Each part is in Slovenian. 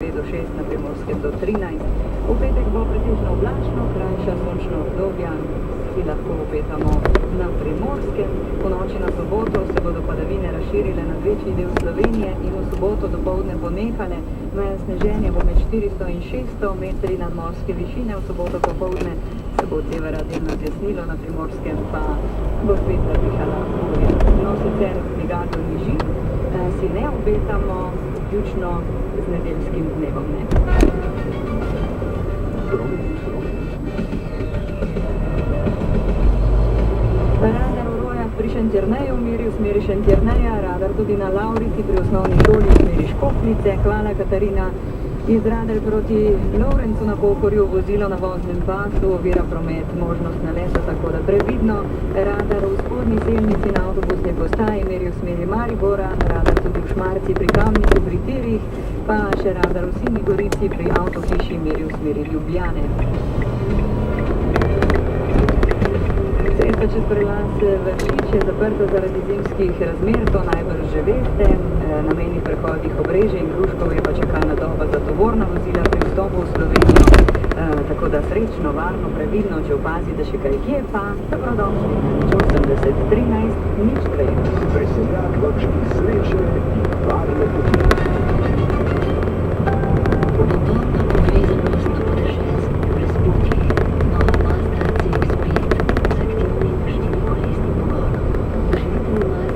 4 do 6, na Primorskem do 13. V petek bo pretežno oblačno, krajša sončna obdobja si lahko obetamo na Primorskem. Po noči na soboto se bodo padavine razširile na večji del Slovenije in v soboto dopoldne ponehale. Meja sneženja bo med 400 in 600 metri nadmorske višine, v soboto popoldne se bo od severa delno zjasnilo, na Primorskem pa bo spet zapihala burja. No, sicer migatov nižin si ne obetamo, vključno z nedeljskim dnevom ne. Radar v Rojah pri Šentjerneju v meri v smeri Šentjerneja, radar tudi na Lavrici pri osnovni šoli v smeri Škofnice. Hvala, Katarina. Iz radar proti Lovrencu na Pohorju, vozilo na voznem pasu, ovira promet, možnost naleta, tako da previdno. Radar v spodnji selnici na avtobusni postaji meri v smeri Maribora, radar tudi v Šmarci pri Kamniku pri tirih, pa še radar v Sinji Gorici pri avtohiši meri v smeri Ljubljane. Cesta čez prelas Vršič je zaprta zaradi zimskih razmer, to najbrž že veste. Na mejnih prehodih Obrežje in Gruškovo je pa čakalna doba za tovorna vozila pri vstopu v Slovenijo. Tako da srečno, varno, previdno, če opazite še kaj kje, pa dobrodošli. 80 13 02. Veseljak vrški sreče in varne poti. Udobna povezanost na podeželskih razpotjih. Nova Mazda CX-5 z aktivnim štirikolesnim pogonom. Doživite Mazda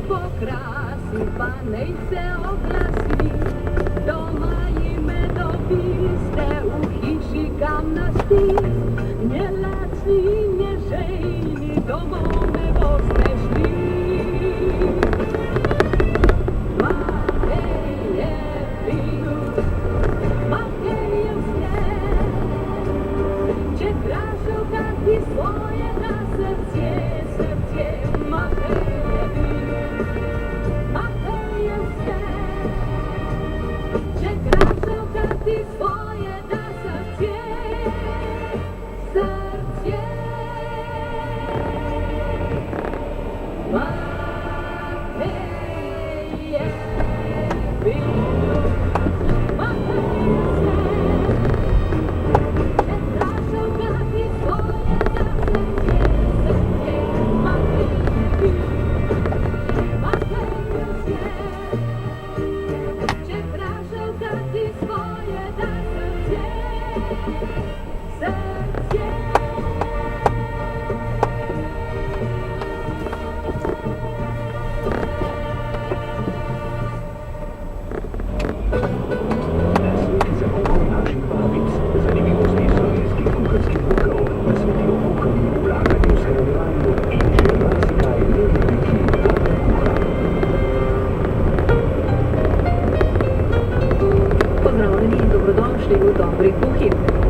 pokrasi, pa nej se oglasi. Doma ime dobiste, v hiši kam nasti. Njelačni in nježejni, domov ne boste šli. Makej je bil, makej je vse. Če krašovka ti svojega srce, srce, makej je bil.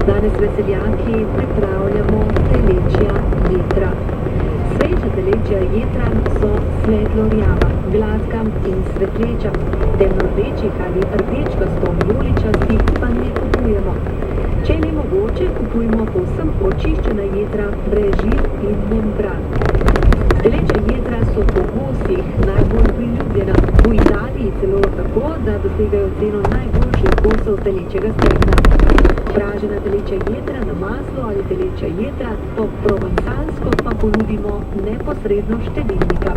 Danes veseljaki pripravljamo telečja jetra. Sveža telečja jetra so svetlo rjava, gladka in svetleča. Temno-rdečih ali rdečkasto vijoličastih pa ne kupujemo. Če je mogoče, kupujemo povsem očiščena jetra brez žil in membran. Telečja jetra so po gostih najbolj priljubljena. V Italiji celo tako, da mesa dosegajo ceno najboljših kosov telečjega stegna. Pražena telečja jetra na maslu ali telečja jetra po provansalsko pa ponudimo neposredno s štedilnika.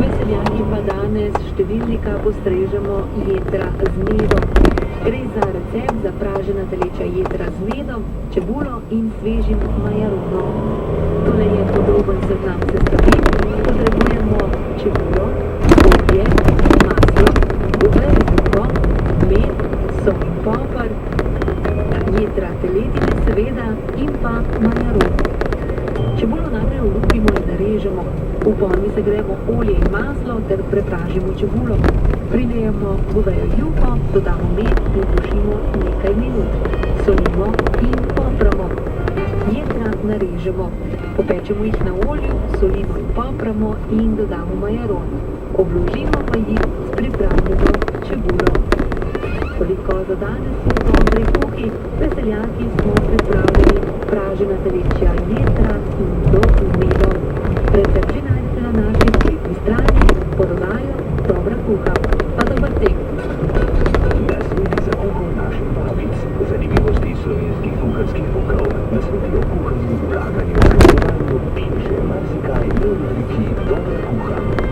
Veseljaki pa danes s štedilnika postrežemo jetra z medom. Gre za recept za pražena telečja jetra z medom, čebulo in svežim majaronom. Tole je podroben seznam sestavin. Potrebujemo čebulo, olje, maslo, govejo juho, med, sol in poper, jetra teletine seveda in pa majaron. Čebulo najprej olupimo in narežemo. V ponvi segremo olje in maslo ter prepražimo čebulo. Prilejemo govejo juho, dodamo med in dušimo nekaj minut. Solimo in popramo. Jetra narežemo. Popečemo jih na olju, solimo in popramo in dodamo majaron. Obložimo pa jih s pripravljeno čebulo. Toliko za danes v Dobri kuhi. Veseljaki smo pripravljeni pražena telečja jetra in to z medom. Recept že najdete na naši spletni strani. Pododajo Dobra kuha. Pa dober tek! Nasveti za oko naših babic, zanimivosti slovenskih kuharskih vokov, nasveti o kuhanju, vlaganju, razgledanju in še marsikaj v rubriki Dobra kuha.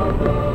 Narodna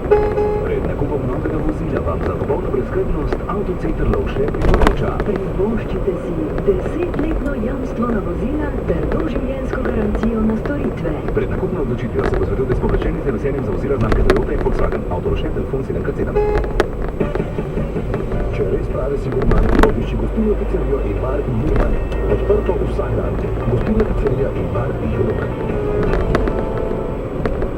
Pred nakupom novega vozila vam za popolno brezskrbnost Avtocenter Lovše priporoča. Privoščite si 10-letno jamstvo na vozila ter doživljenjsko garancijo na storitve. Pred nakupno odločitvijo se posvetujte s povprečenim veseljem za vozila znamke Toyota in Volkswagen. Avto Lovše, telefon 7x7. Če res prave si gurman, obišči gostilno pizzerijo in bar Jurman. Odprto vsak dan. Gostilna pizzerija in bar Jurman.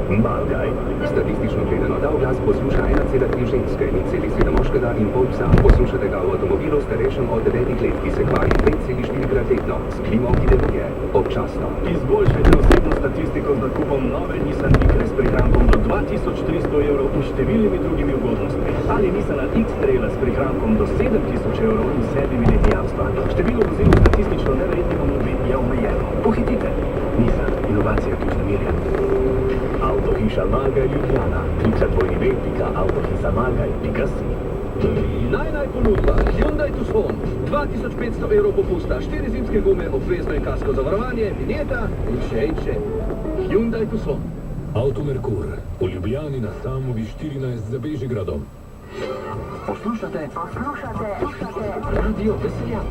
Malgaj. Statistično gledano ta oglas posluša 1,3 ženske in 1,7 moškega in pol psa. Poslušate ga v avtomobilu starejšem od 9 let, ki se kvari 5,4 letno, s klimo, ki deluje občasno. Izboljšajte osebno statistiko z nakupom nove Nissan Micra s prihrankom do 2300 evrov in številnimi drugimi ugodnostmi. Ali Nissan X-Traila s prihrankom do 7000 evrov in 7 leti jamstva. Število vozil v statistično neverjetni ponudbi je omejeno. Pohitite. Nissan, inovacija, ki vznemirja. Avtohiša Malgaj Ljubljana. www.avtohišamalgaj.si. Naj ponudba Hyundai Tucson, 2500 evrov popusta, 4 zimske gume, obvezno in kasko zavarovanje, vinjeta in še. Hyundai Tucson. Avto Merkur, v Ljubljani na Samovi 14 za Bežigradom. Poslušate Radio Veseljak.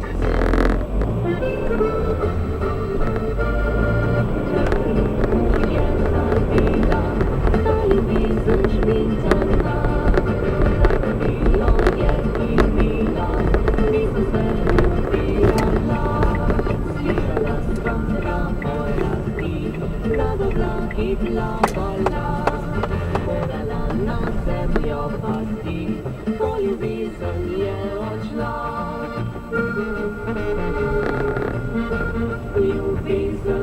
Ljubezen